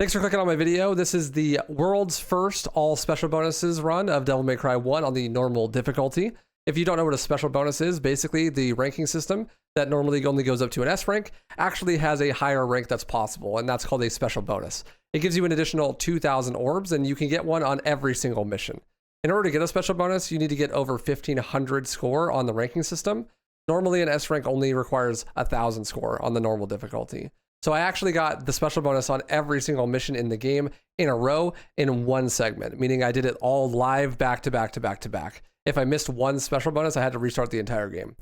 Thanks for clicking on my video. This is the world's first all special bonuses run of Devil May Cry 1 on the normal difficulty. If you don't know what a special bonus is, basically the ranking system that normally only goes up to an S rank actually has a higher rank that's possible, and that's called a special bonus. It gives you an additional 2,000 orbs, and you can get one on every single mission. In order to get a special bonus, you need to get over 1,500 score on the ranking system. Normally an S rank only requires 1,000 score on the normal difficulty. So I actually got the special bonus on every single mission in the game in a row in one segment, meaning I did it all live back to back to back to back. If I missed one special bonus, I had to restart the entire game.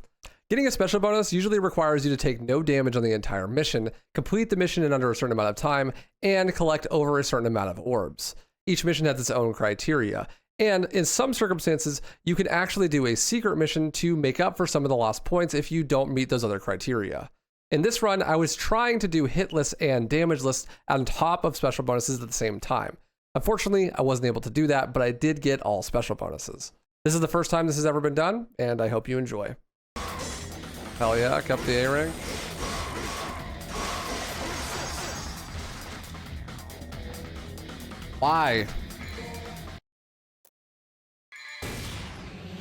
Getting a special bonus usually requires you to take no damage on the entire mission, complete the mission in under a certain amount of time, and collect over a certain amount of orbs. Each mission has its own criteria. And in some circumstances, you can actually do a secret mission to make up for some of the lost points if you don't meet those other criteria. In this run, I was trying to do hit lists and damage lists on top of special bonuses at the same time. Unfortunately, I wasn't able to do that, but I did get all special bonuses. This is the first time this has ever been done, and I hope you enjoy. Hell yeah, kept the A rank. Why?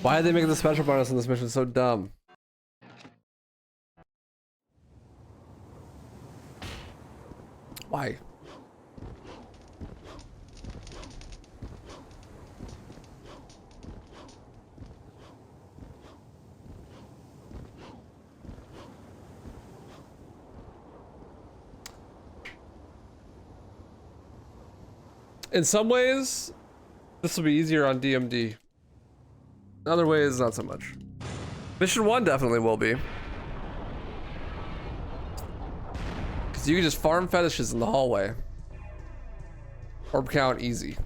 Why did they make the special bonus in this mission so dumb? Why? In some ways, this will be easier on DMD. In other ways, not so much. Mission 1 definitely will be. Because you can just farm fetishes in the hallway. Orb count easy.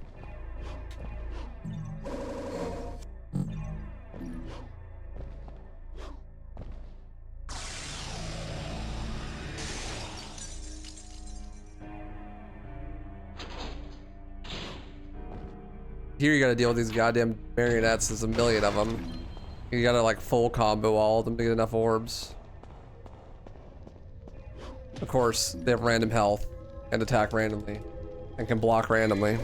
Here you gotta deal with these goddamn marionettes. There's a million of them. You gotta like full combo all of them to get enough orbs. Of course, they have random health and attack randomly and can block randomly.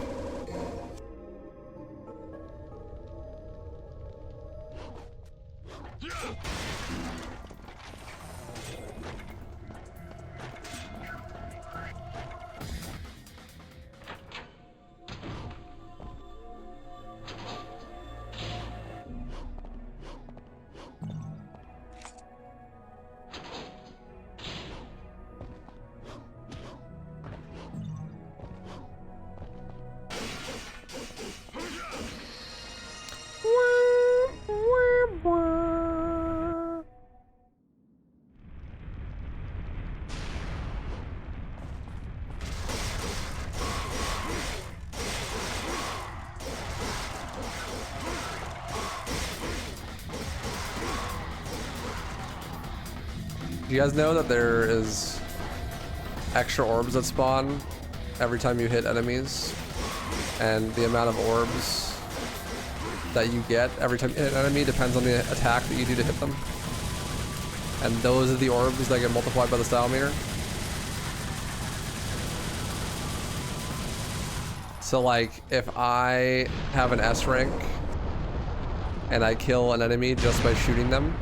Do you guys know that there is extra orbs that spawn every time you hit enemies? And the amount of orbs that you get every time you hit an enemy depends on the attack that you do to hit them. And those are the orbs that get multiplied by the style meter. So like, if I have an S rank and I kill an enemy just by shooting them,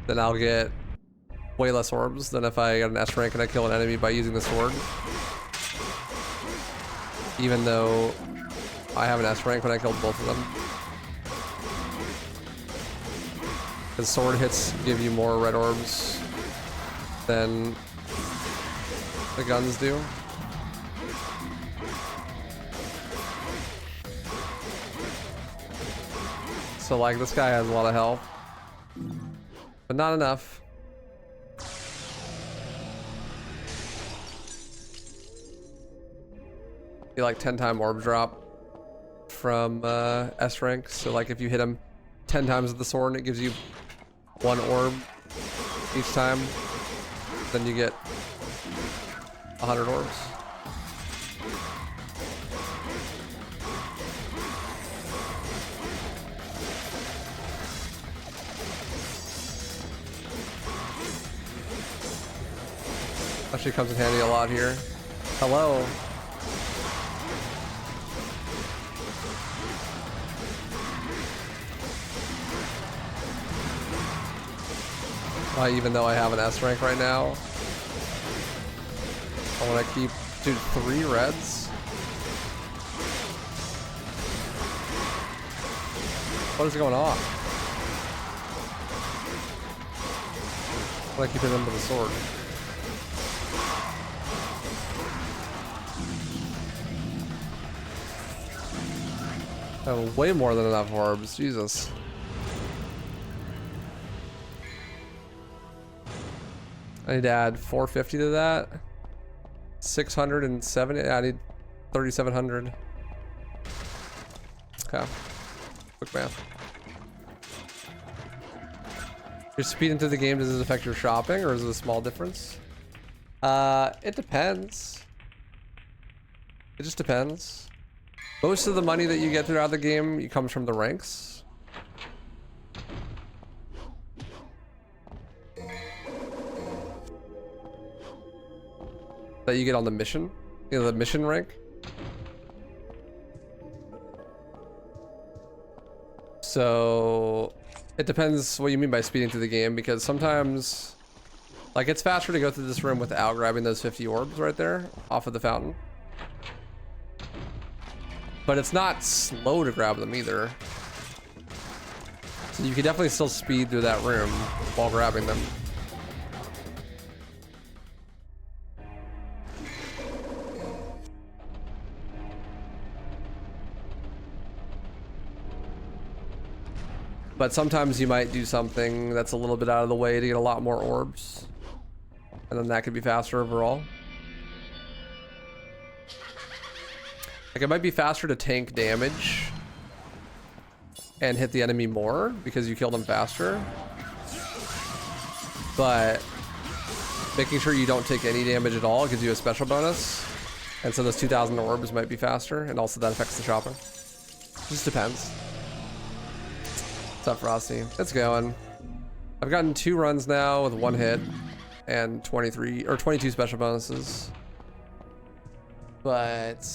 then I'll get way less orbs than if I got an S rank and I kill an enemy by using the sword. Even though I have an S rank when I killed both of them. Because sword hits give you more red orbs than the guns do. So like, this guy has a lot of health, but not enough. You like 10-time orb drop from S rank. So like, if you hit him 10 times with the sword, it gives you 1 orb each time. Then you get 100 orbs. Actually comes in handy a lot here. Hello. Even though I have an S rank right now, I want to keep, dude, 3 reds. What is going on? I want to keep it into the sword. I have way more than enough orbs, Jesus. I need to add 450 to that. 670. I need 3,700. Okay. Quick math. Your speed into the game, does it affect your shopping, or is it a small difference? It depends. It just depends. Most of the money that you get throughout the game comes from the ranks. That you get on the mission, you know, the mission rank. So it depends what you mean by speeding through the game, because sometimes, like, it's faster to go through this room without grabbing those 50 orbs right there off of the fountain. But it's not slow to grab them either. So you can definitely still speed through that room while grabbing them. But sometimes you might do something that's a little bit out of the way to get a lot more orbs. And then that could be faster overall. Like, it might be faster to tank damage and hit the enemy more because you kill them faster. But making sure you don't take any damage at all gives you a special bonus. And so those 2,000 orbs might be faster, and also that affects the shopping. It just depends. What's up, Frosty? It's going. I've gotten 2 runs now with 1 hit and 22 special bonuses. But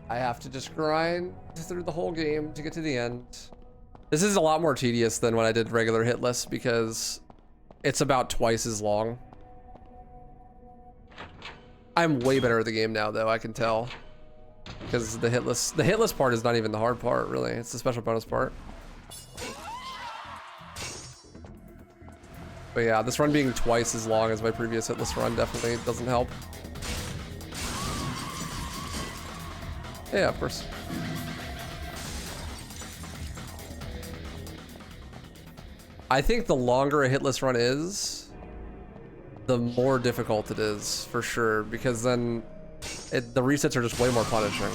I have to just grind through the whole game to get to the end. This is a lot more tedious than when I did regular hit lists because it's about twice as long. I'm way better at the game now, though, I can tell. Because the hit list part is not even the hard part, really. It's the special bonus part. But yeah, this run being twice as long as my previous hitless run definitely doesn't help. Yeah, of course. I think the longer a hitless run is, the more difficult it is, for sure, because then the resets are just way more punishing.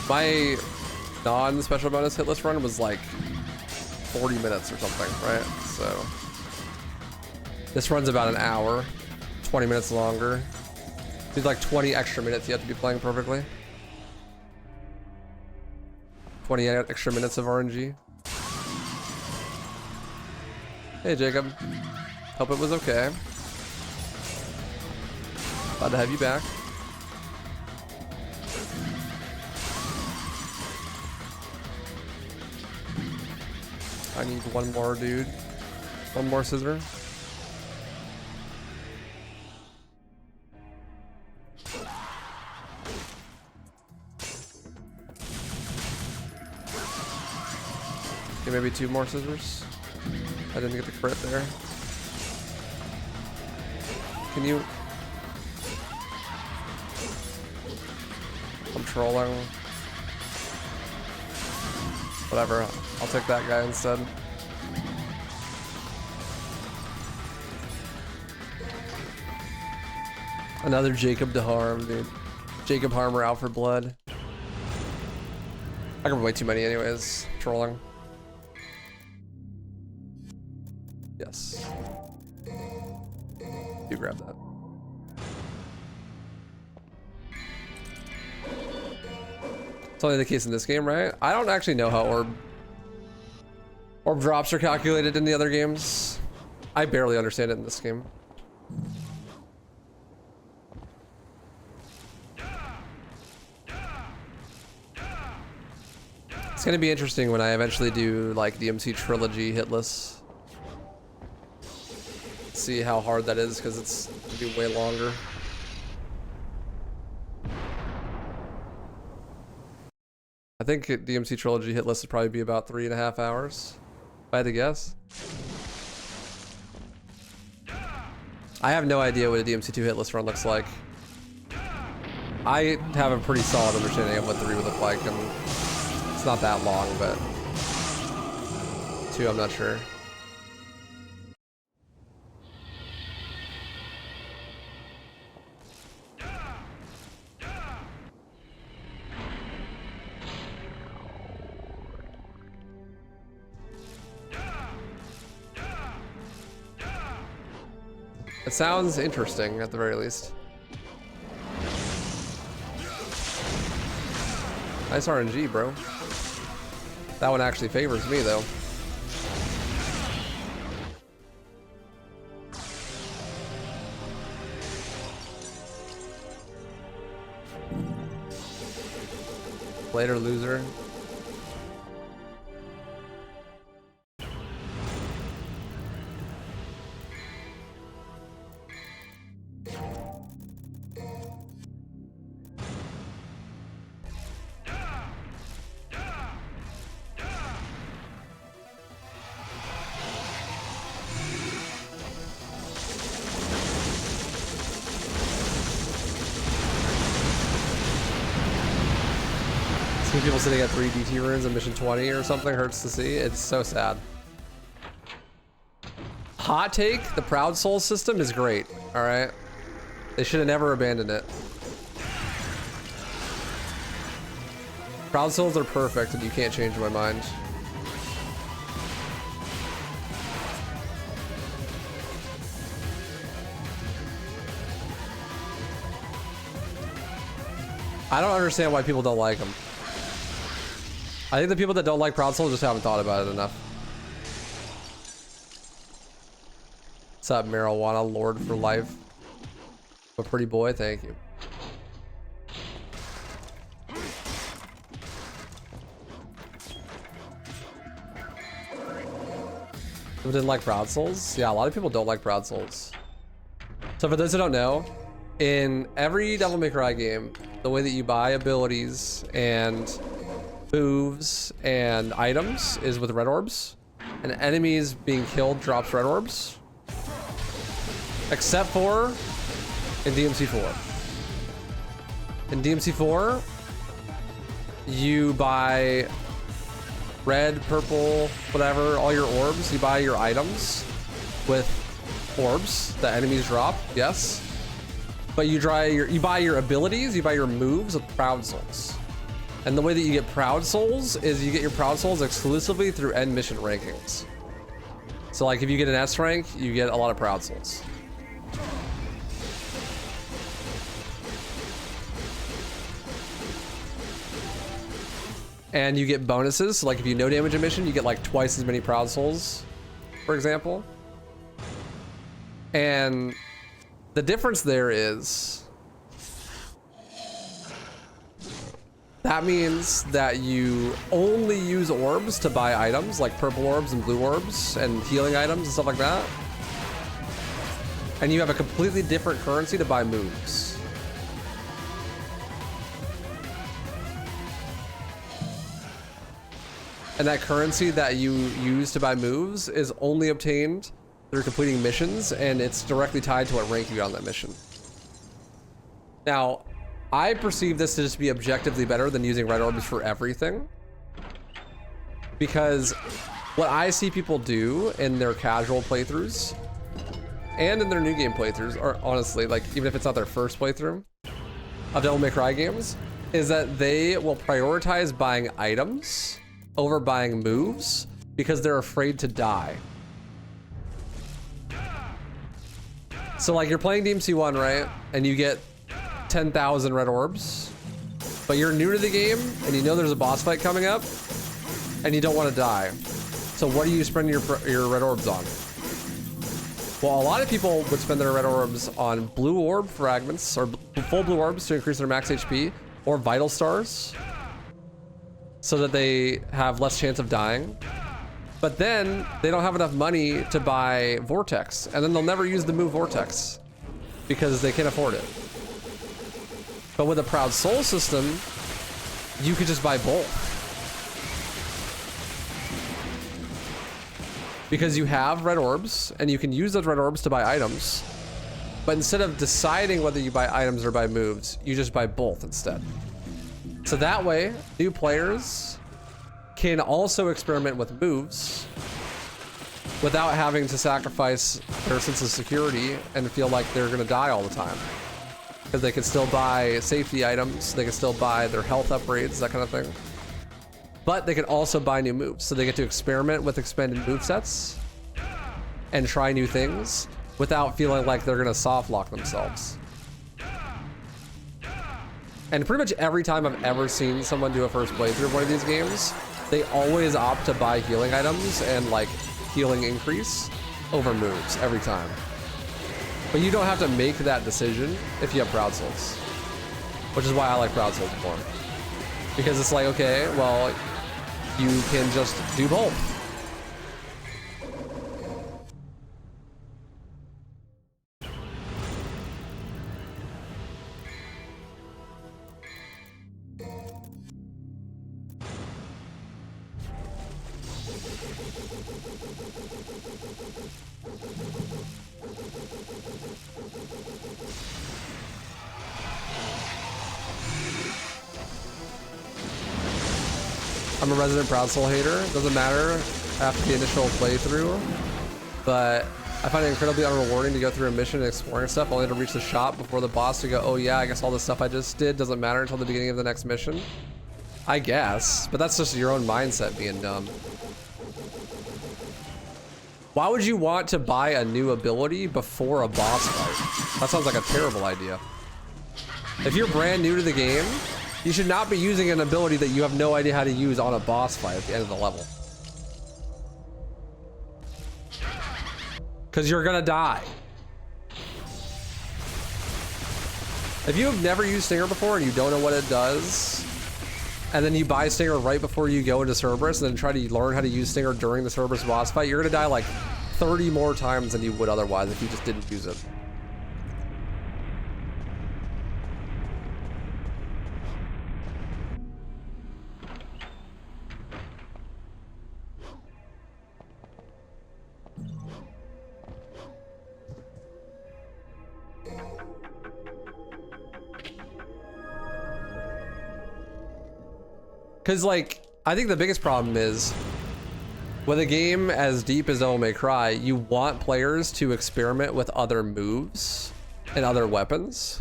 My non-special bonus hitless run was like 40 minutes or something, right? So this run's about an hour, 20 minutes longer. Need like 20 extra minutes you have to be playing perfectly. 20 extra minutes of RNG. Hey Jacob, hope it was okay. Glad to have you back. I need one more, dude. One more scissor. Okay, maybe 2 more scissors. I didn't get the crit there. Can you? I'm trolling. Whatever, I'll take that guy instead. Another Jacob to harm, dude. Jacob Harmer out for blood. I got way too many anyways. Trolling. Yes. You grab that. It's only the case in this game, right? I don't actually know how orb drops are calculated in the other games. I barely understand it in this game. It's gonna be interesting when I eventually do like DMC trilogy hitless. See how hard that is, because it's gonna be way longer. I think DMC trilogy hitless would probably be about 3.5 hours, if I had to guess. I have no idea what a DMC2 hitless run looks like. I have a pretty solid understanding of what 3 would look like, and it's not that long, but 2, I'm not sure. It sounds interesting, at the very least. Nice RNG, bro. That one actually favors me, though. Later, loser. People sitting at 3 DT runes in mission 20 or something hurts to see. It's so sad. Hot take, the Proud Soul system is great, all right? They should have never abandoned it. Proud Souls are perfect and you can't change my mind. I don't understand why people don't like them. I think the people that don't like Proud Soul just haven't thought about it enough. What's up, marijuana lord for life? A pretty boy, thank you. People didn't like Proud Souls? Yeah, a lot of people don't like Proud Souls. So for those who don't know, in every Devil May Cry game, the way that you buy abilities and moves and items is with red orbs, and enemies being killed drops red orbs, except for in DMC4. In DMC4, you buy red, purple, whatever, all your orbs. You buy your items with orbs that enemies drop, yes, but you buy your abilities, you buy your moves with Proud Souls. And the way that you get Proud Souls is you get your Proud Souls exclusively through end mission rankings. So like if you get an S rank, you get a lot of Proud Souls. And you get bonuses. So like if you no damage a mission, you get like twice as many Proud Souls, for example. And the difference there is that means that you only use orbs to buy items like purple orbs and blue orbs and healing items and stuff like that. And you have a completely different currency to buy moves. And that currency that you use to buy moves is only obtained through completing missions, and it's directly tied to what rank you get on that mission. Now, I perceive this to just be objectively better than using red orbs for everything, because what I see people do in their casual playthroughs and in their new game playthroughs, or honestly, like even if it's not their first playthrough of Devil May Cry games, is that they will prioritize buying items over buying moves because they're afraid to die. So like you're playing DMC1, right? And you get 10,000 red orbs, but you're new to the game and you know there's a boss fight coming up and you don't want to die. So what do you spend your red orbs on? Well, a lot of people would spend their red orbs on blue orb fragments or full blue orbs to increase their max HP, or vital stars so that they have less chance of dying. But then they don't have enough money to buy Vortex, and then they'll never use the move Vortex because they can't afford it. But with a Proud Soul system, you could just buy both. Because you have red orbs, and you can use those red orbs to buy items. But instead of deciding whether you buy items or buy moves, you just buy both instead. So that way, new players can also experiment with moves without having to sacrifice their sense of security and feel like they're gonna die all the time. Because they can still buy safety items, they can still buy their health upgrades, that kind of thing. But they can also buy new moves, so they get to experiment with expanded movesets and try new things without feeling like they're gonna soft lock themselves. And pretty much every time I've ever seen someone do a first playthrough of one of these games, they always opt to buy healing items and like healing increase over moves every time. But you don't have to make that decision if you have Proud Souls, which is why I like Proud Souls more. Because it's like, okay, well, you can just do both. I'm a resident Proud Soul hater. Doesn't matter after the initial playthrough, but I find it incredibly unrewarding to go through a mission and exploring stuff only to reach the shop before the boss to go, oh yeah, I guess all the stuff I just did doesn't matter until the beginning of the next mission. I guess, but that's just your own mindset being dumb. Why would you want to buy a new ability before a boss fight? That sounds like a terrible idea. If you're brand new to the game, you should not be using an ability that you have no idea how to use on a boss fight at the end of the level. Because you're gonna die. If you have never used Stinger before and you don't know what it does, and then you buy Stinger right before you go into Cerberus and then try to learn how to use Stinger during the Cerberus boss fight, you're gonna die like 30 more times than you would otherwise if you just didn't use it. Because, like, I think the biggest problem is with a game as deep as Devil May Cry, you want players to experiment with other moves and other weapons.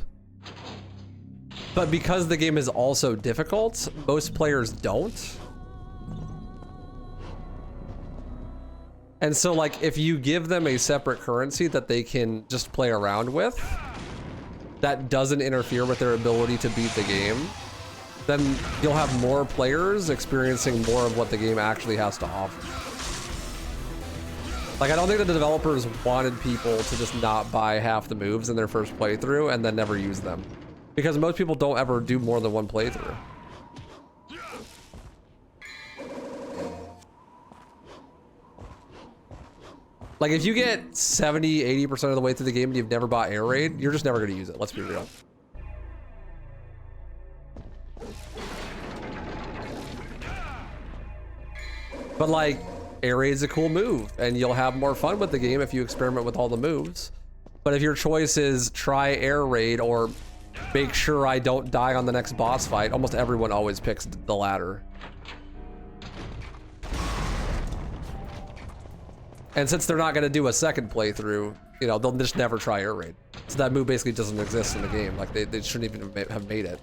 But because the game is also difficult, most players don't. And so, like, if you give them a separate currency that they can just play around with, that doesn't interfere with their ability to beat the game, then you'll have more players experiencing more of what the game actually has to offer. Like, I don't think that the developers wanted people to just not buy half the moves in their first playthrough and then never use them. Because most people don't ever do more than one playthrough. Like, if you get 70, 80% of the way through the game and you've never bought Air Raid, you're just never gonna use it, let's be real. But like, Air Raid's a cool move, and you'll have more fun with the game if you experiment with all the moves. But if your choice is try Air Raid or make sure I don't die on the next boss fight, almost everyone always picks the latter. And since they're not gonna do a second playthrough, you know, they'll just never try Air Raid. So that move basically doesn't exist in the game. Like, they shouldn't even have made it.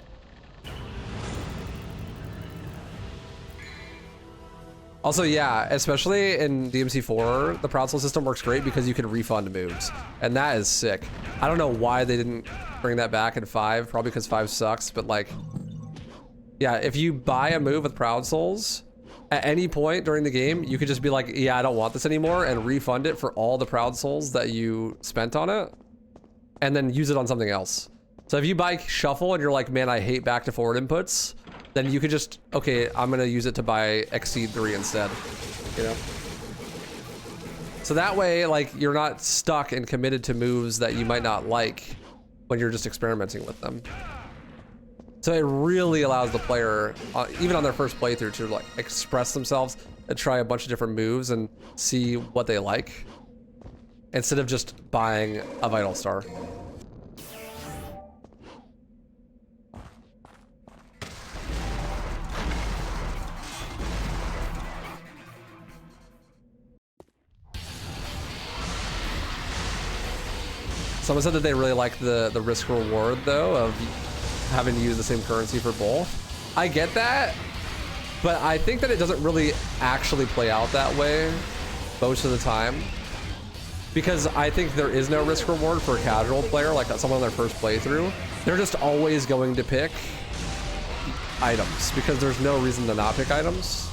Also, yeah, especially in DMC4, the Proud Soul system works great because you can refund moves, and that is sick. I don't know why they didn't bring that back in 5, probably because 5 sucks, but like, yeah, if you buy a move with Proud Souls, At any point during the game, you could just be like, yeah, I don't want this anymore, and refund it for all the proud souls that you spent on it, and then use it on something else. So if you buy Shuffle and you're like, man, I hate back to forward inputs, then you could just, okay, I'm gonna use it to buy Exceed 3 instead, you know? So that way, like, you're not stuck and committed to moves that you might not like when you're just experimenting with them. So it really allows the player, even on their first playthrough, to like express themselves and try a bunch of different moves and see what they like, instead of just buying a Vital Star. Someone said that they really like the risk reward though of having to use the same currency for both. I get that, but I think that it doesn't really actually play out that way most of the time, because I think there is no risk reward for a casual player, like someone on their first playthrough. They're just always going to pick items because there's no reason to not pick items.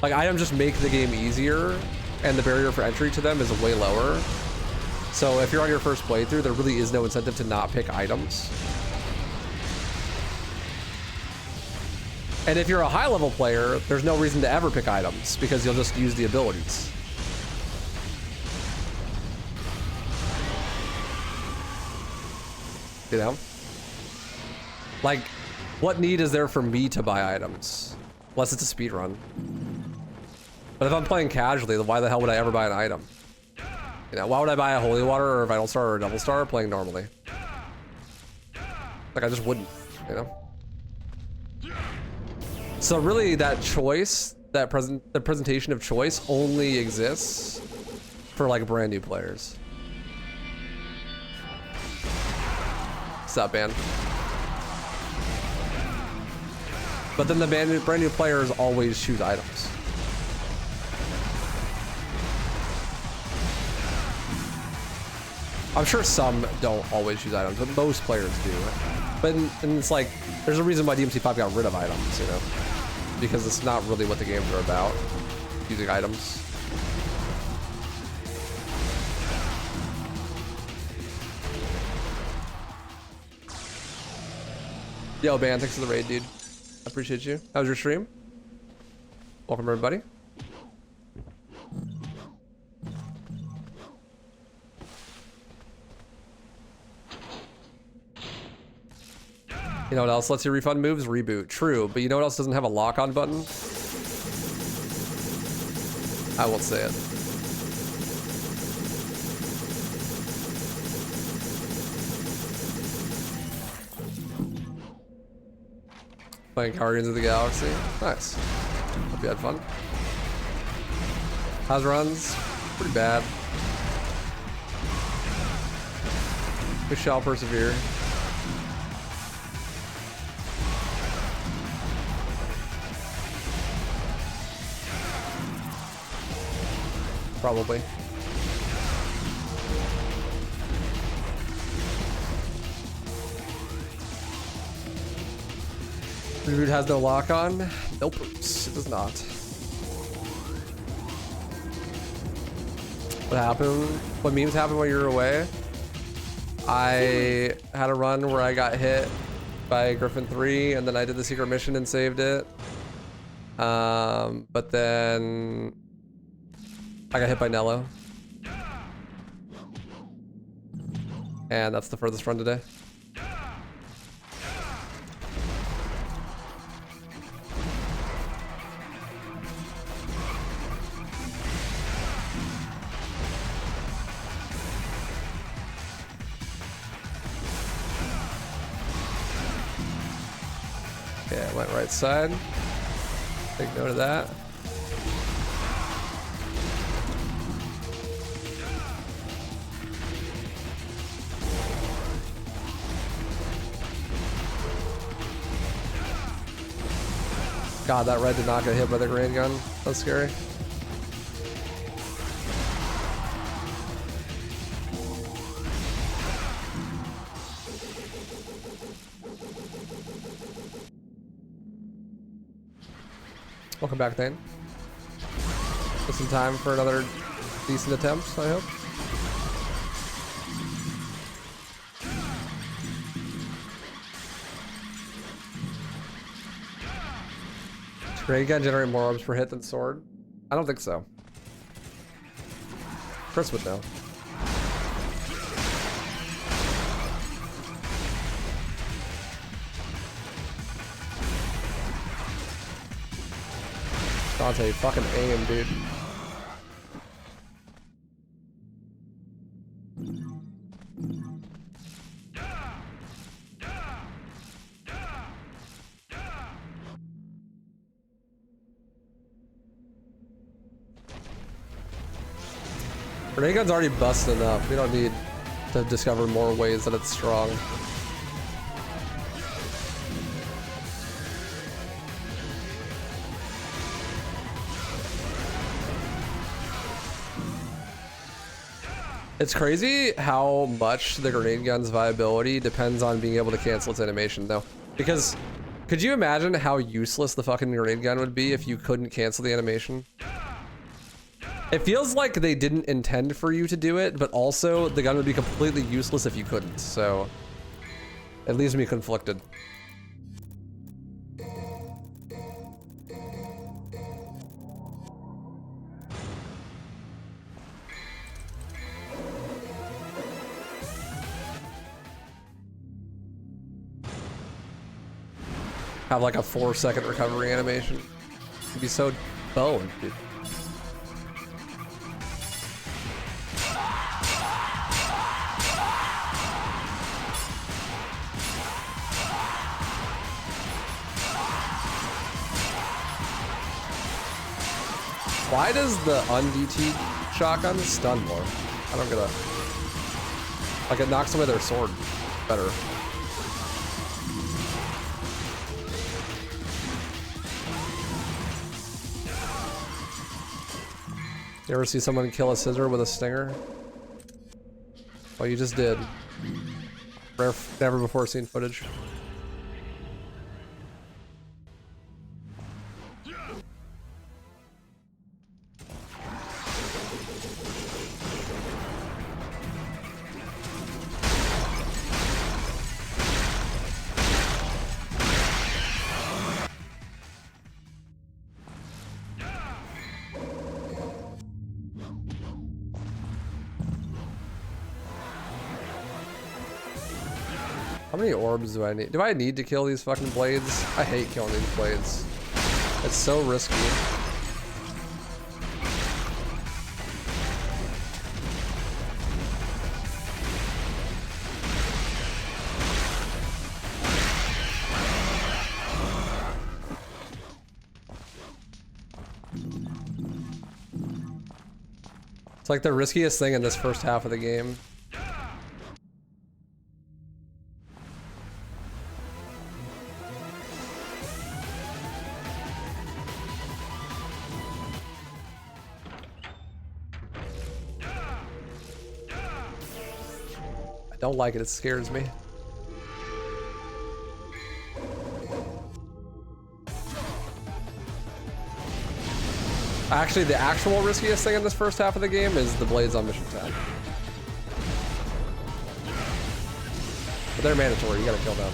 Like, items just make the game easier and the barrier for entry to them is way lower. So if you're on your first playthrough, there really is no incentive to not pick items. And if you're a high level player, there's no reason to ever pick items because you'll just use the abilities. You know? Like, what need is there for me to buy items? Unless it's a speedrun. But if I'm playing casually, then why the hell would I ever buy an item? You know, why would I buy a Holy Water or a Vital Star or a Double Star playing normally? Like, I just wouldn't, you know? So really, that choice, the presentation of choice only exists for like brand new players. What's up, man? But then the brand new players always choose items. I'm sure some don't always choose items, but most players do. But and it's like, there's a reason why DMC5 got rid of items, you know? Because it's not really what the games are about, using items. Yo, Ban, thanks for the raid, dude. I appreciate you. How was your stream? Welcome, everybody. You know what else lets you refund moves? Reboot. True, but you know what else doesn't have a lock-on button? I won't say it. Playing Guardians of the Galaxy. Nice. Hope you had fun. How's runs? Pretty bad. We shall persevere. Probably. Reboot has no lock on? Nope, it does not. What happened? What memes happened while you were away? I had a run where I got hit by Griffin 3 and then I did the secret mission and saved it. But then I got hit by Nello. And that's the furthest run today. Yeah, went right side. Take note of that. God, that red did not get hit by the grenade gun. That's scary. Welcome back, Thane. Just in time for another decent attempt, I hope. Does grenade gun generate more orbs per hit than sword? I don't think so. Chris would know. Dante, fucking aim, dude. Grenade gun's already busted enough. We don't need to discover more ways that it's strong. It's crazy how much the grenade gun's viability depends on being able to cancel its animation, though. Because, could you imagine how useless the fucking grenade gun would be if you couldn't cancel the animation? It feels like they didn't intend for you to do it, but also the gun would be completely useless if you couldn't, so it leaves me conflicted. Have like a 4-second recovery animation. It'd be so boned, dude. Why does the un-DT shotgun stun more? I don't get it. Like it knocks away their sword better. You ever see someone kill a scissor with a stinger? Well, you just did. Rare, never before seen footage. How many orbs do I need? Do I need to kill these fucking blades? I hate killing these blades. It's so risky. It's like the riskiest thing in this first half of the game. I don't like it, it scares me. Actually, the actual riskiest thing in this first half of the game is the blades on mission 10. But they're mandatory, you gotta kill them.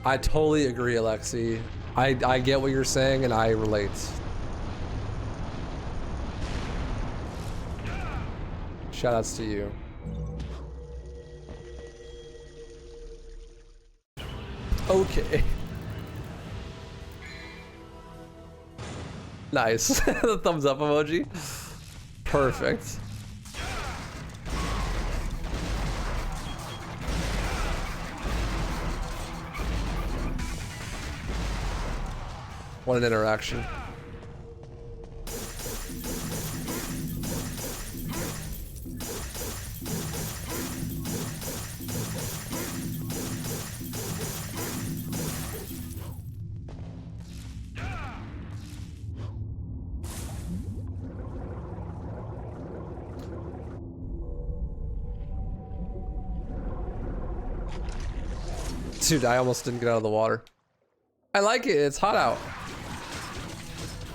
I totally agree, Alexi. I get what you're saying and I relate. Shoutouts to you. Okay. Nice. The thumbs up emoji. Perfect. What an interaction. Dude, I almost didn't get out of the water. I like it. It's hot out.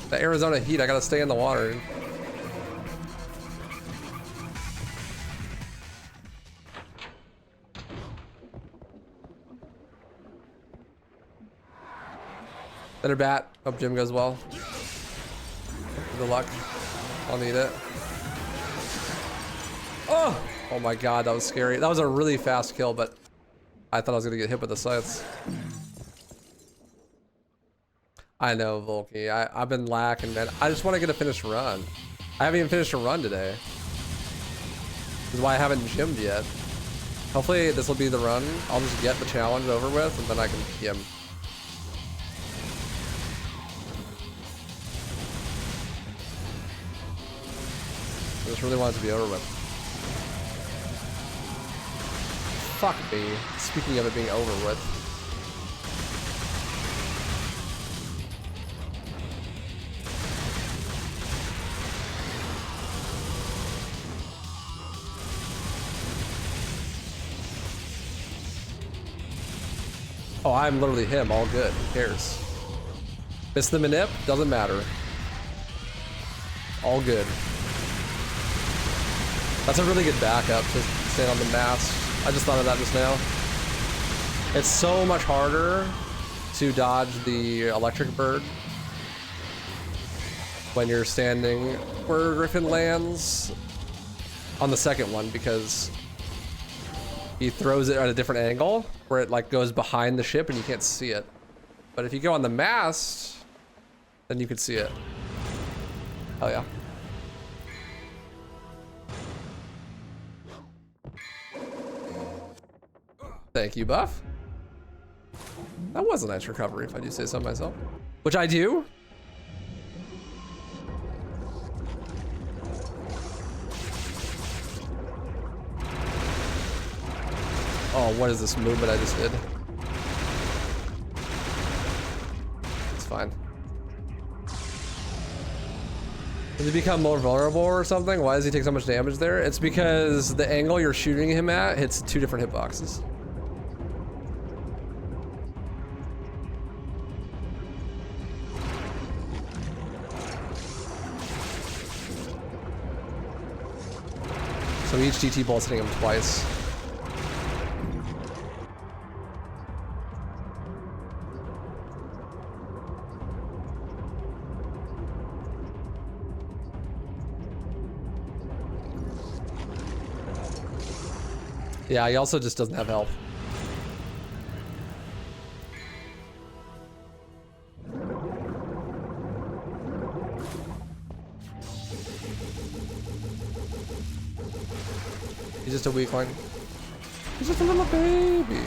The Arizona heat. I gotta stay in the water. Better bat. Hope gym goes well. Good luck. I'll need it. Oh! Oh my god, that was scary. That was a really fast kill, but I thought I was gonna get hit with the scythes. I know, Volky. I've been lacking, man. I just want to get a finished run. I haven't even finished a run today. This is why I haven't gymmed yet. Hopefully this will be the run. I'll just get the challenge over with, and then I can gym. I just really want it to be over with. Fuck me. Speaking of it being over with. Oh, I'm literally him. All good. Who cares? Miss the manip? Doesn't matter. All good. That's a really good backup to stand on the mast. I just thought of that just now. It's so much harder to dodge the electric bird when you're standing where Griffin lands on the second one, because he throws it at a different angle where it like goes behind the ship and you can't see it. But if you go on the mast, then you can see it. Oh yeah. Thank you, Buff. That was a nice recovery, if I do say so myself. Which I do. Oh, what is this movement I just did? It's fine. Does he become more vulnerable or something? Why does he take so much damage there? It's because the angle you're shooting him at hits 2 different hitboxes. So each DT ball's hitting him twice. Yeah, he also just doesn't have health. He's just a weakling. He's just a little baby.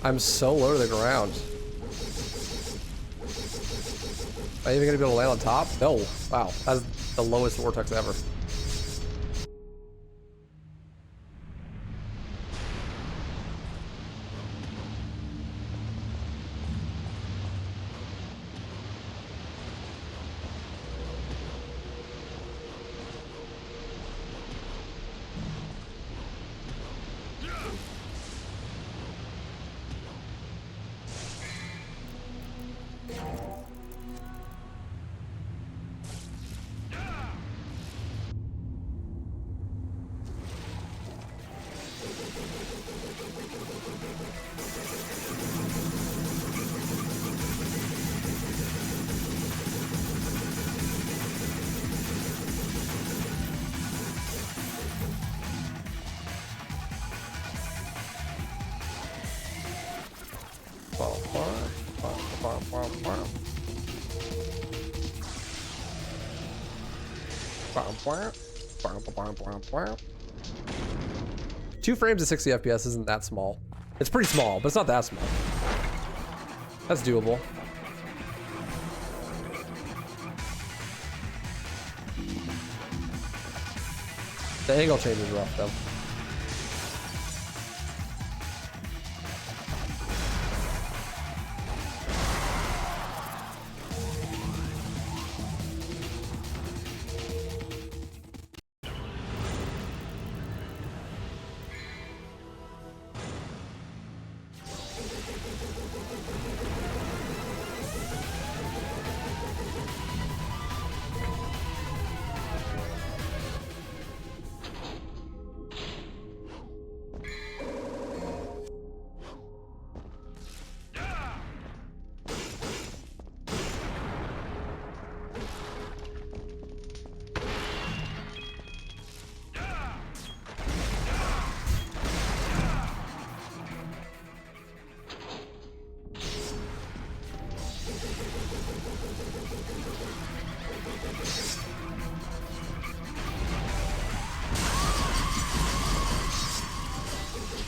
I'm so low to the ground. Am I even gonna be able to land on top? No. Wow, that's the lowest vortex ever. Two frames at 60 FPS isn't that small. It's pretty small, but it's not that small. That's doable. The angle change is rough though.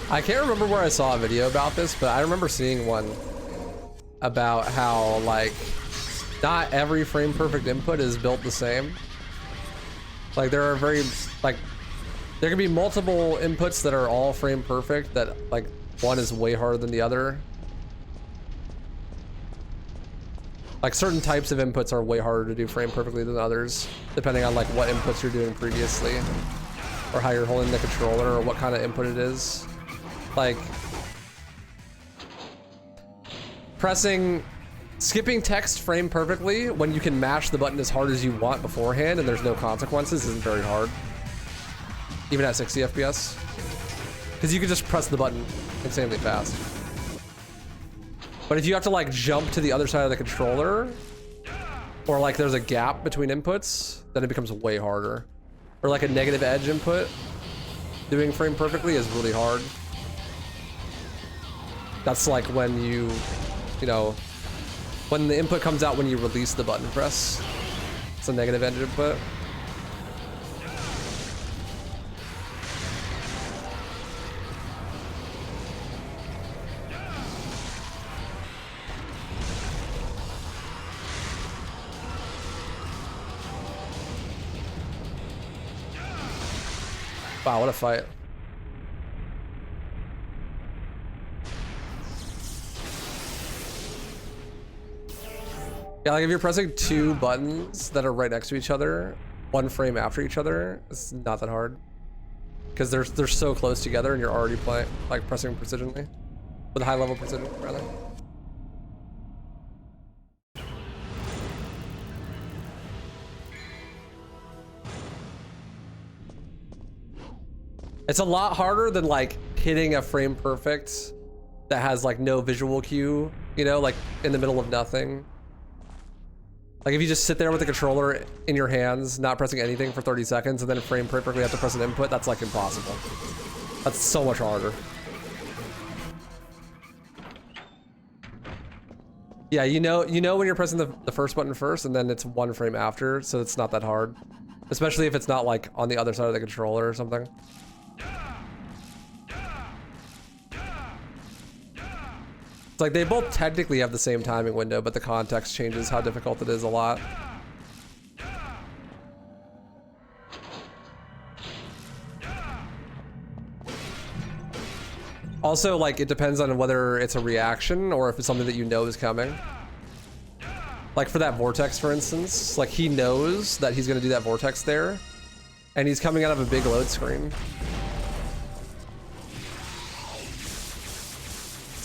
I can't remember where I saw a video about this, but I remember seeing one about how, like, not every frame perfect input is built the same. Like, there are very, like, there can be multiple inputs that are all frame perfect that, like, one is way harder than the other. Like, certain types of inputs are way harder to do frame perfectly than others, depending on, like, what inputs you're doing previously, or how you're holding the controller, or what kind of input it is. Like, skipping text frame perfectly when you can mash the button as hard as you want beforehand and there's no consequences isn't very hard. Even at 60 FPS. Because you can just press the button insanely fast. But if you have to, like, jump to the other side of the controller, or, like, there's a gap between inputs, then it becomes way harder. Or, like, a negative edge input, doing frame perfectly is really hard. That's like when you know, when the input comes out when you release the button press. It's a negative edge input. Wow, what a fight. Yeah, like if you're pressing two buttons that are right next to each other, one frame after each other, it's not that hard. Because they're so close together and you're already playing, like, pressing precisionally. With high level precision, rather. It's a lot harder than, like, hitting a frame perfect that has, like, no visual cue, you know, like in the middle of nothing. Like, if you just sit there with the controller in your hands, not pressing anything for 30 seconds, and then frame perfectly have to press an input, that's, like, impossible. That's so much harder. Yeah, you know when you're pressing the first button first, and then it's one frame after, so it's not that hard. Especially if it's not, like, on the other side of the controller or something. It's like they both technically have the same timing window, but the context changes how difficult it is a lot. Also, like, it depends on whether it's a reaction or if it's something that you know is coming. Like for that vortex, for instance, like he knows that he's gonna do that vortex there, and he's coming out of a big load screen.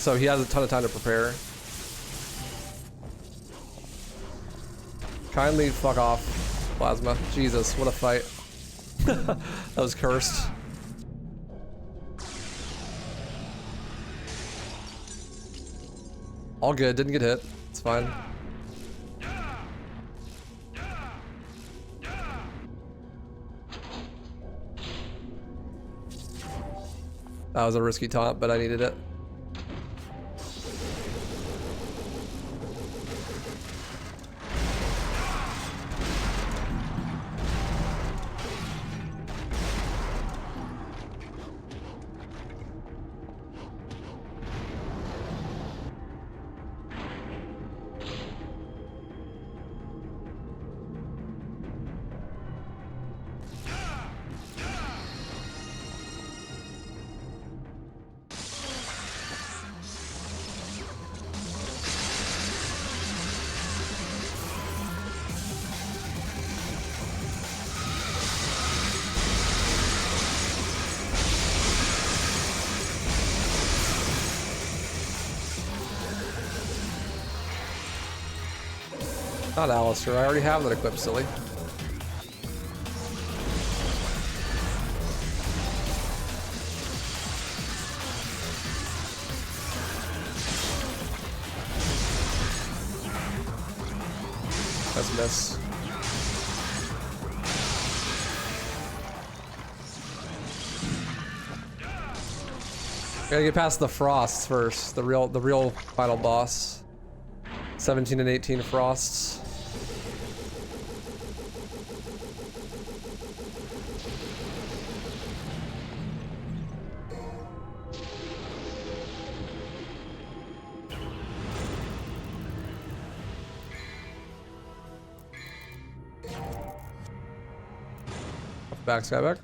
So he has a ton of time to prepare. Kindly fuck off, Plasma. Jesus, what a fight. That was cursed. All good, didn't get hit. It's fine. That was a risky taunt, but I needed it. Not Alistair, I already have that equipped, silly. That's a miss. Gotta get past the frosts first, the real final boss. 17 and 18 frosts. Back, Skyback.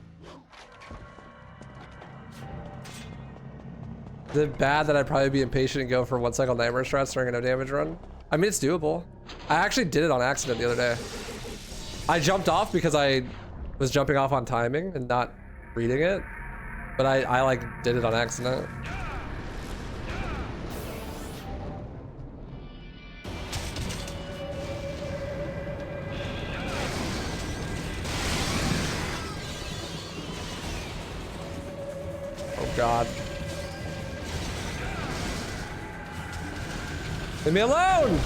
Is it bad that I'd probably be impatient and go for 1 cycle nightmare strats during a no damage run? I mean, it's doable. I actually did it on accident the other day. I jumped off because I was jumping off on timing and not reading it, but I like did it on accident. Oh God. Leave me alone!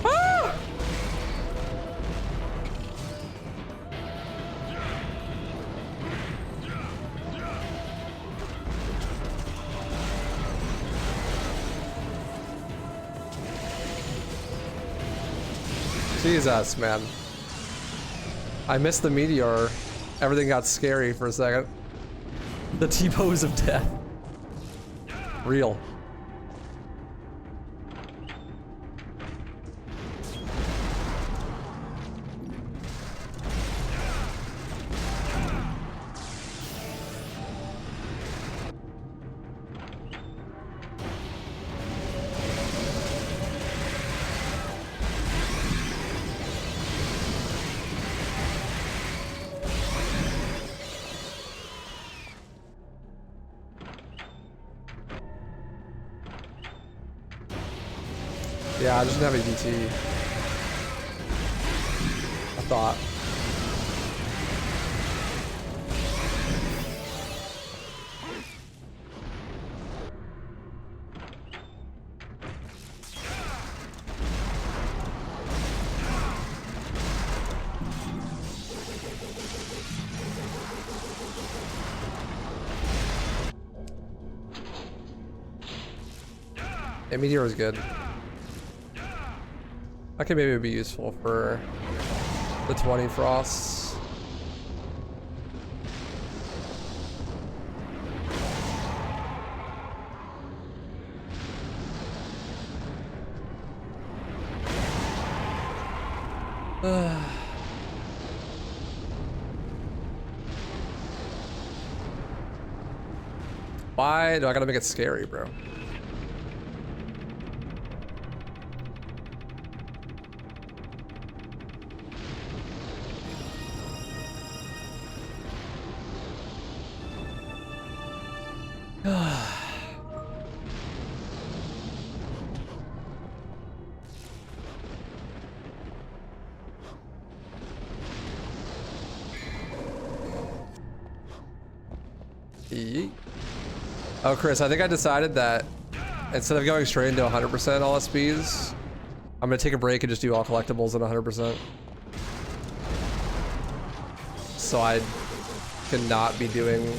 Ah! Jesus, man. I missed the meteor. Everything got scary for a second. The T-pose of death. Real. Yeah, I just didn't have a DT. I thought. Yeah, meteor was good. Okay, maybe it would be useful for the 20 frosts. Why do I gotta make it scary, bro? Oh, Chris, I think I decided that instead of going straight into 100% all SPs, I'm gonna take a break and just do all collectibles at 100%. So I cannot be doing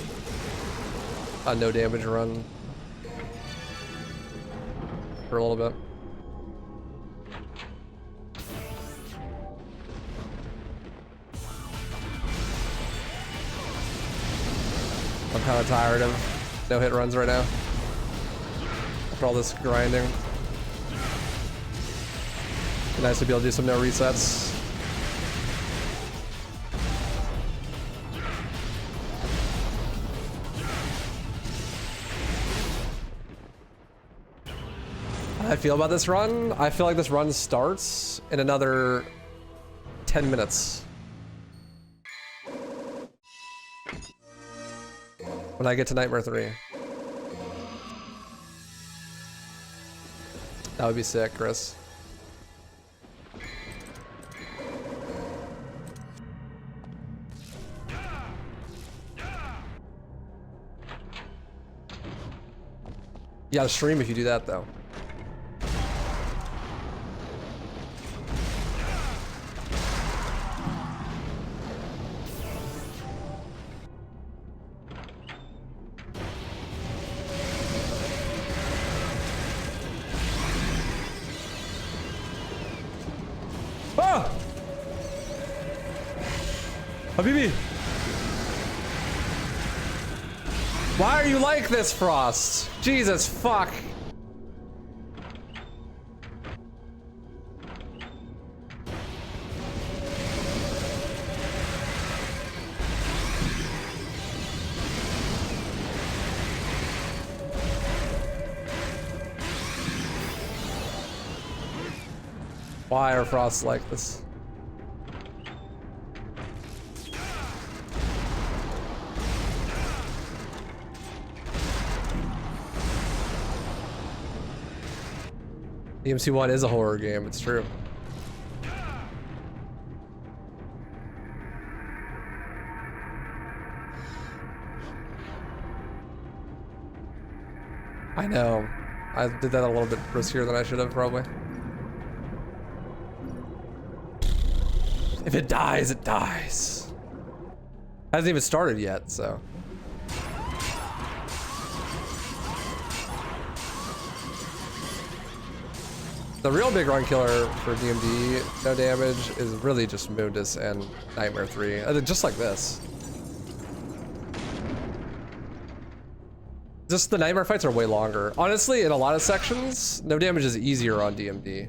a no damage run for a little bit. I'm kind of tired of no hit runs right now after all this grinding. Nice to be able to do some no resets. How I feel about this run? I feel like this run starts in another 10 minutes. When I get to Nightmare 3. That would be sick, Chris. You gotta stream if you do that, though. Ah! Habibi! Why are you like this, Frost? Jesus fuck. Why are Frosts like this? DMC1 is a horror game, it's true. I know. I did that a little bit riskier than I should have, probably. If it dies, it dies. Hasn't even started yet, so. The real big run killer for DMD, no damage, is really just Mundus and Nightmare 3. Just like this. Just the Nightmare fights are way longer. Honestly, in a lot of sections, no damage is easier on DMD.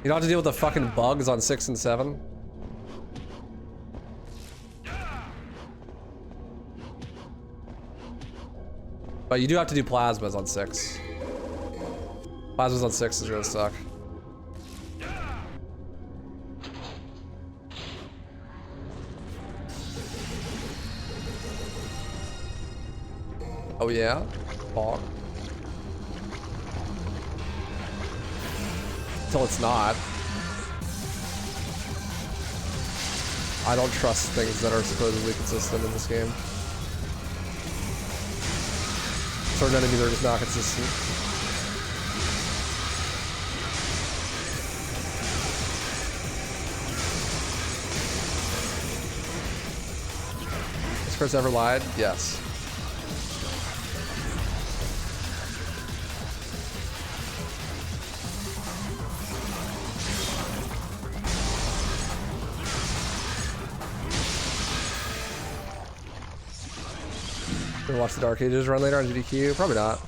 You don't have to deal with the fucking bugs on 6 and 7. But you do have to do plasmas on 6. Plasmas on 6 is gonna suck. Oh yeah? Fog. Until it's not. I don't trust things that are supposedly consistent in this game. Certain enemies are just not consistent. Has Chris ever lied? Yes. Gonna watch the Dark Ages run later on GDQ? Probably not.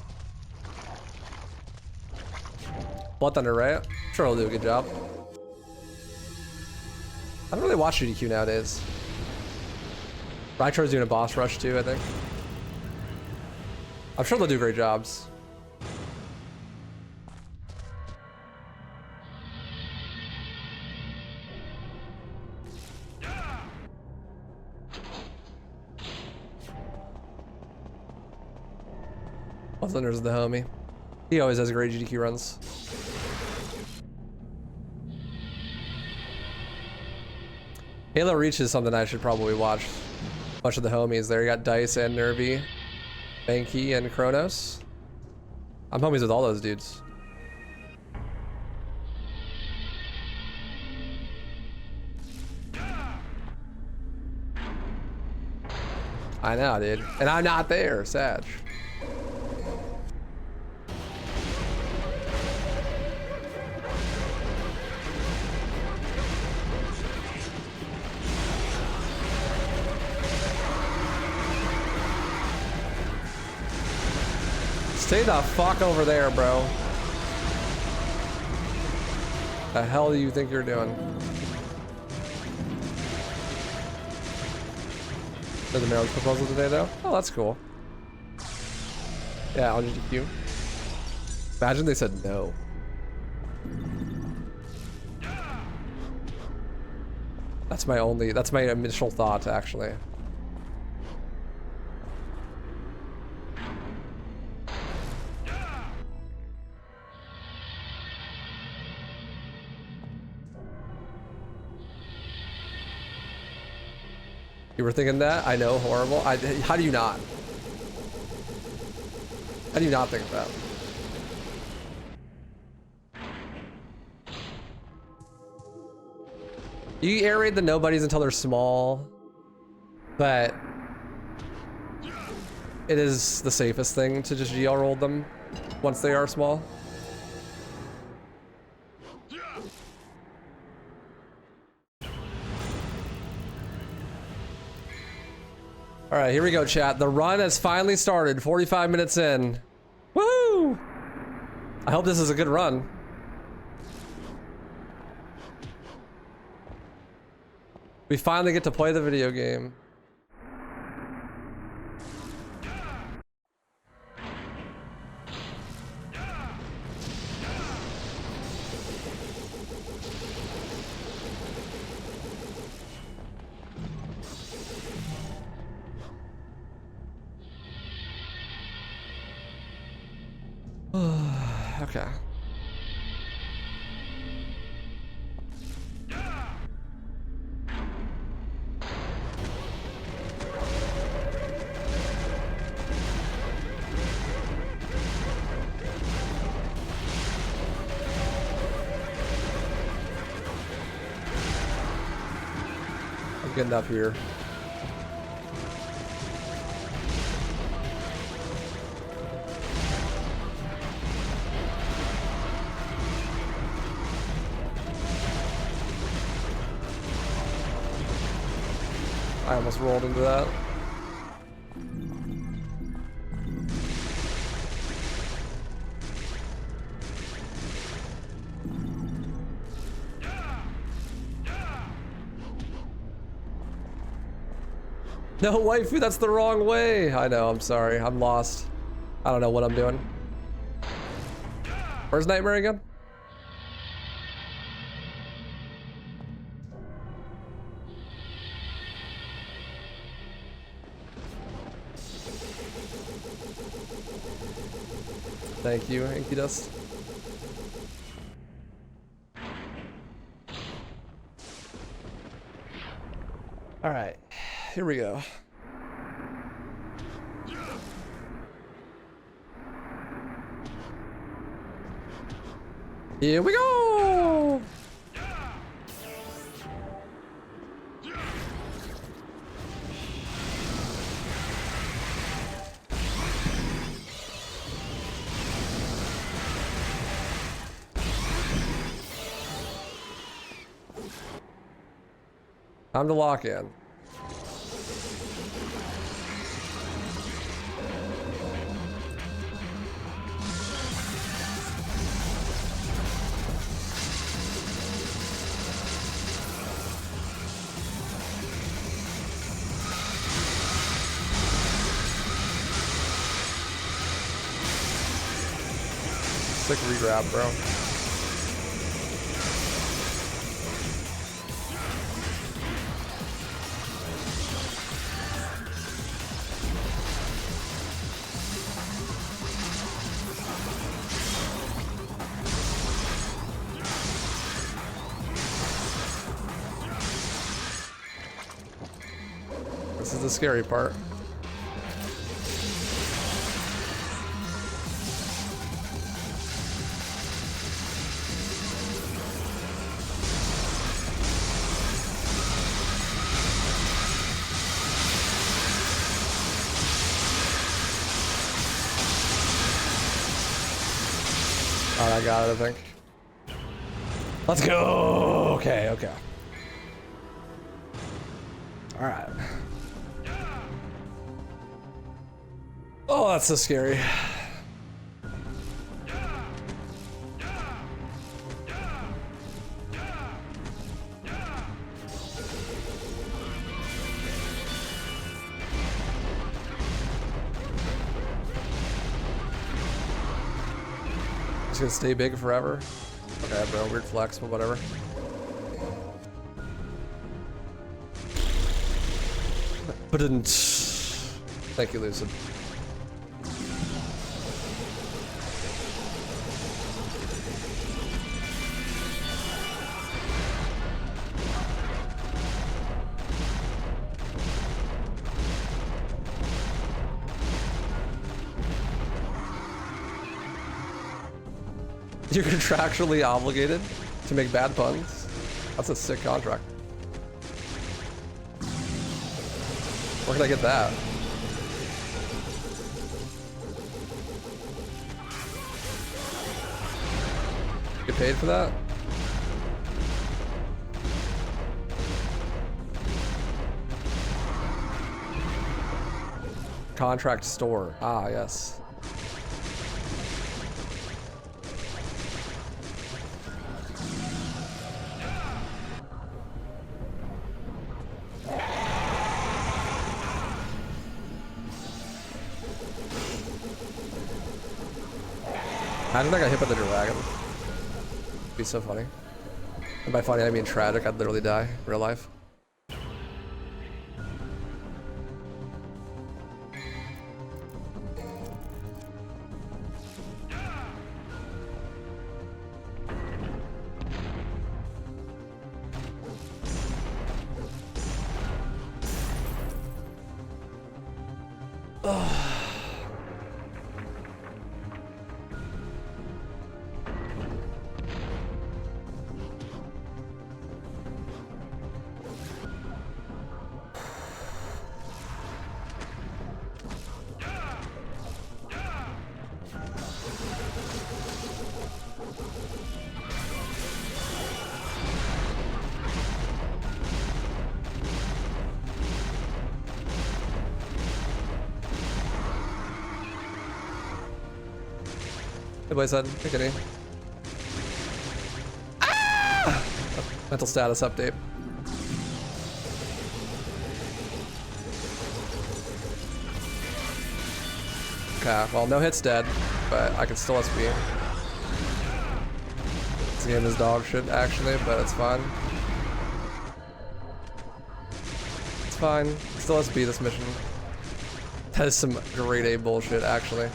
Blood Thunder, right? I'm sure he'll do a good job. I don't really watch GDQ nowadays. Rytro's doing a boss rush too, I think. I'm sure they'll do great jobs. Thunder's the homie. He always has great GDQ runs. Halo Reach is something I should probably watch. A bunch of the homies there. You got Dice and Nervy, Banky and Kronos. I'm homies with all those dudes. I know, dude. And I'm not there, Sag. Stay the fuck over there, bro. The hell do you think you're doing? There's a marriage proposal today, though. Oh, that's cool. Yeah, on GDQ. Imagine they said no. That's my initial thought, actually. You were thinking that? I know, horrible. How do you not? How do you not think that? You air raid the nobodies until they're small, but it is the safest thing to just GL roll them once they are small. All right, here we go, chat. The run has finally started, 45 minutes in. Woohoo! I hope this is a good run. We finally get to play the video game. Okay. I'm getting up here. I almost rolled into that. No, waifu, that's the wrong way. I know, I'm sorry. I'm lost. I don't know what I'm doing. Where's Nightmare again? Thank you, Inky Dust. All right, here we go. Here we go! Time to lock in. Sick regrab, bro. This is the scary part. Oh, I got it, I think. Let's go! Okay, okay. Alright. Oh, that's so scary. It's gonna stay big forever. Okay, bro, weird flex, but whatever. But thank you, Lucid. You're contractually obligated to make bad puns. That's a sick contract. Where can I get that? Get paid for that? Contract store. Ah, yes. How did I get hit by the dragon? It'd be so funny. And by funny, I mean tragic. I'd literally die in real life. Hey, boy, son. Hey, kitty. Ah! Mental status update. Okay, well, no hit's dead, but I can still SP. This game is dog shit, actually, but it's fine. It's fine. Still SP this mission. That is some grade A bullshit, actually.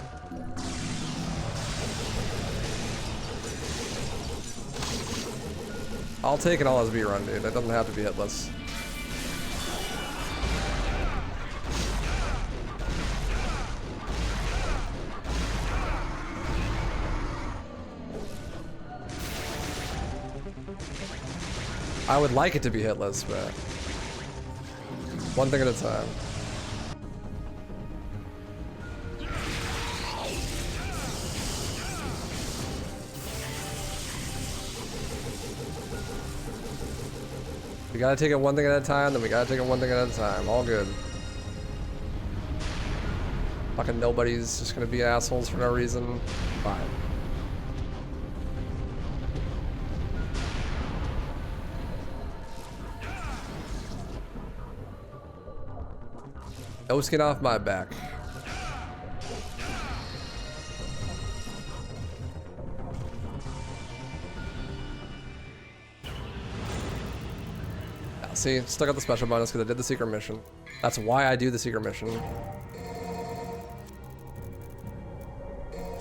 I'll take an all-SB run, dude. It doesn't have to be hitless. I would like it to be hitless, but one thing at a time. We gotta take it one thing at a time, then we gotta take it one thing at a time. All good. Fucking nobody's just gonna be assholes for no reason. Fine. No skin off my back. See, still got the special bonus because I did the secret mission. That's why I do the secret mission.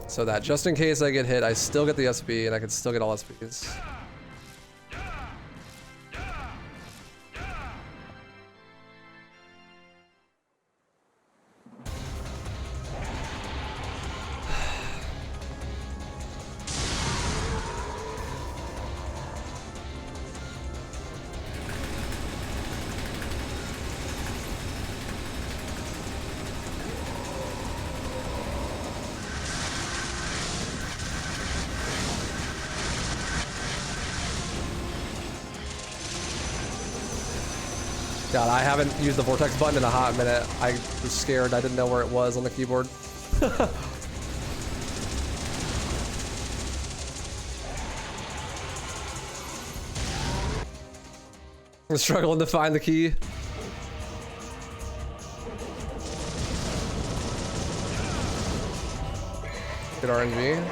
So that just in case I get hit, I still get the SP and I can still get all SPs. God, I haven't used the vortex button in a hot minute. I was scared. I didn't know where it was on the keyboard. I'm struggling to find the key. Good RNG.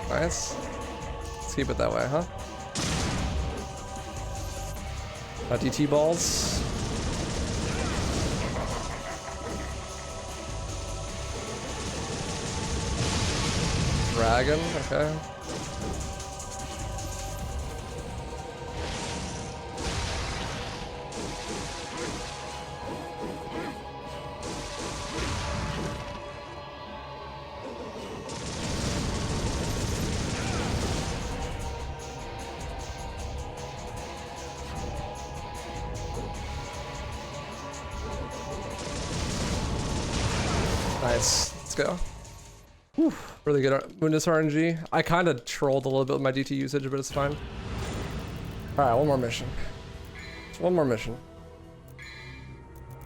Nice. Let's keep it that way, huh? DT balls. Dragon, okay. Nice. Let's go. Whew. Really good Mundus RNG. I kind of trolled a little bit with my DT usage, but it's fine. All right, one more mission. Just one more mission.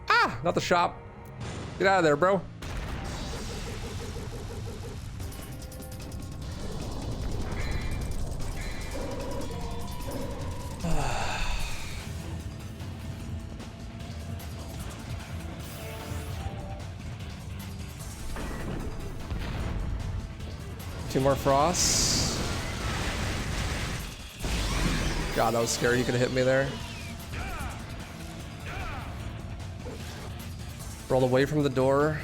Ah, not the shop. Get out of there, bro. Two more frosts. God, that was scary. He could have hit me there. Roll away from the door.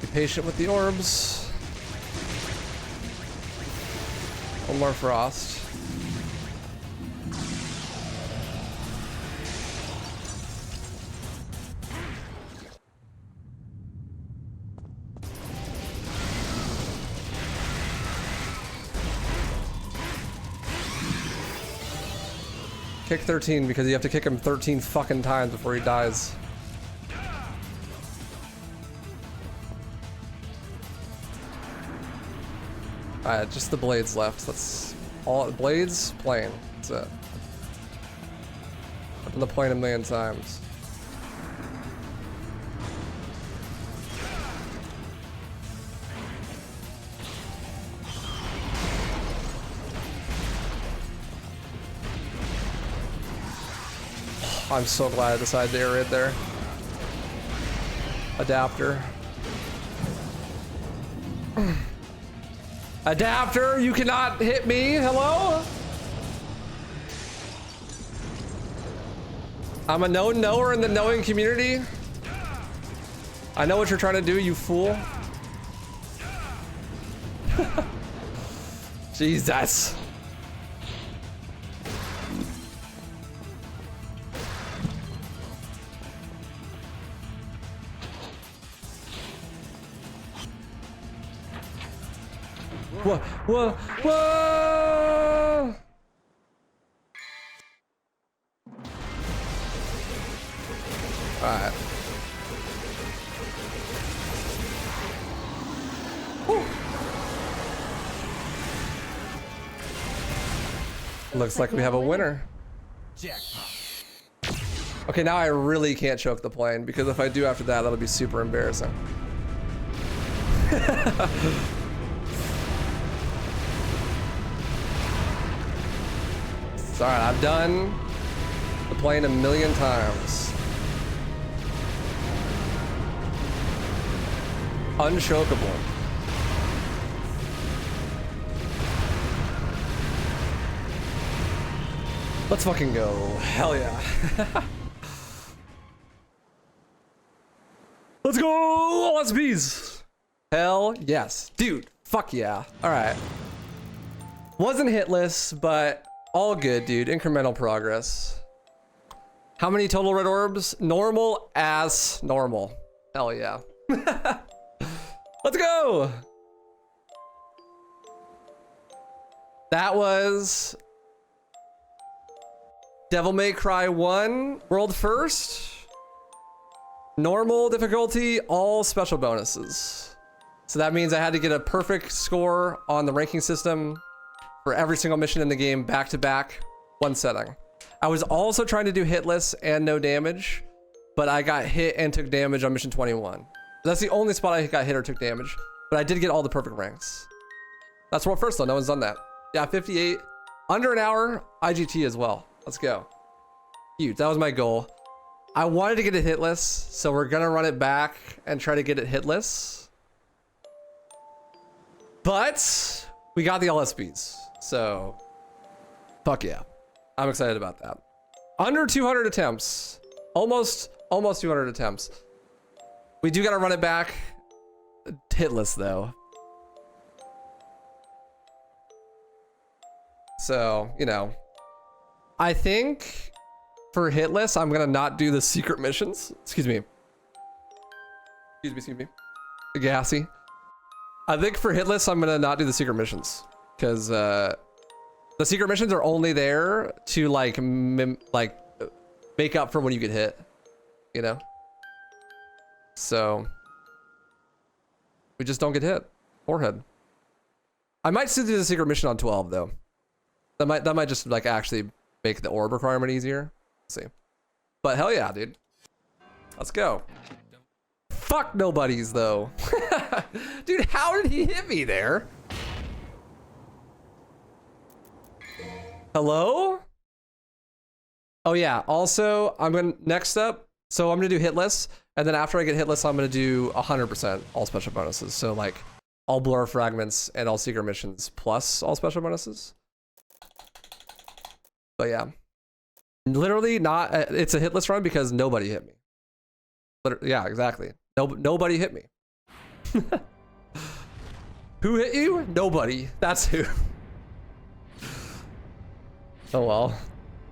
Be patient with the orbs. One more frost. Kick 13 because you have to kick him 13 fucking times before he dies. Alright, just the blades left. That's all. Blades, plane. That's it. I've done the plane a million times. I'm so glad I decided to air it there. Adapter. Adapter, you cannot hit me. Hello? I'm a known knower in the knowing community. I know what you're trying to do, you fool. Jesus. Whoa, whoa, whoa! Alright. Looks like we have a winner. Okay, now I really can't choke the plane because if I do after that, that'll be super embarrassing. It's alright, I've done the plane a million times. Unchokeable. Let's fucking go. Hell yeah. Let's go, LSBs. Hell yes. Dude, fuck yeah. Alright. Wasn't hitless, but all good, dude. Incremental progress. How many total red orbs? Normal as normal. Hell yeah. Let's go. That was Devil May Cry 1 world first. Normal difficulty, all special bonuses. So that means I had to get a perfect score on the ranking system for every single mission in the game, back to back, one setting. I was also trying to do hitless and no damage, but I got hit and took damage on mission 21. That's the only spot I got hit or took damage, but I did get all the perfect ranks. That's world first though, no one's done that. Yeah, 58, under an hour, IGT as well. Let's go. Huge, that was my goal. I wanted to get it hitless, so we're gonna run it back and try to get it hitless. But we got the LSBs. So, fuck yeah. I'm excited about that. Under 200 attempts. Almost 200 attempts. We do gotta run it back. Hitless though. So, you know. I think for hitless, I'm gonna not do the secret missions. Excuse me. Excuse me. Gassy. I think for hitless, I'm gonna not do the secret missions. because the secret missions are only there to like make up for when you get hit, you know. So we just don't get hit. Forehead. I might still do the secret mission on 12 though. That might just like actually make the orb requirement easier. Let's see. But hell yeah, dude. Let's go. Fuck nobodies though. Dude, how did he hit me there? Hello? Oh yeah, also I'm gonna next up, so I'm gonna do hitless, and then after I get hitless, I'm gonna do 100% all special bonuses. So like all blur fragments and all secret missions plus all special bonuses. But yeah, literally not. It's a hitless run because nobody hit me. Yeah, exactly. Nobody hit me. Who hit you? Nobody. That's who. Oh well.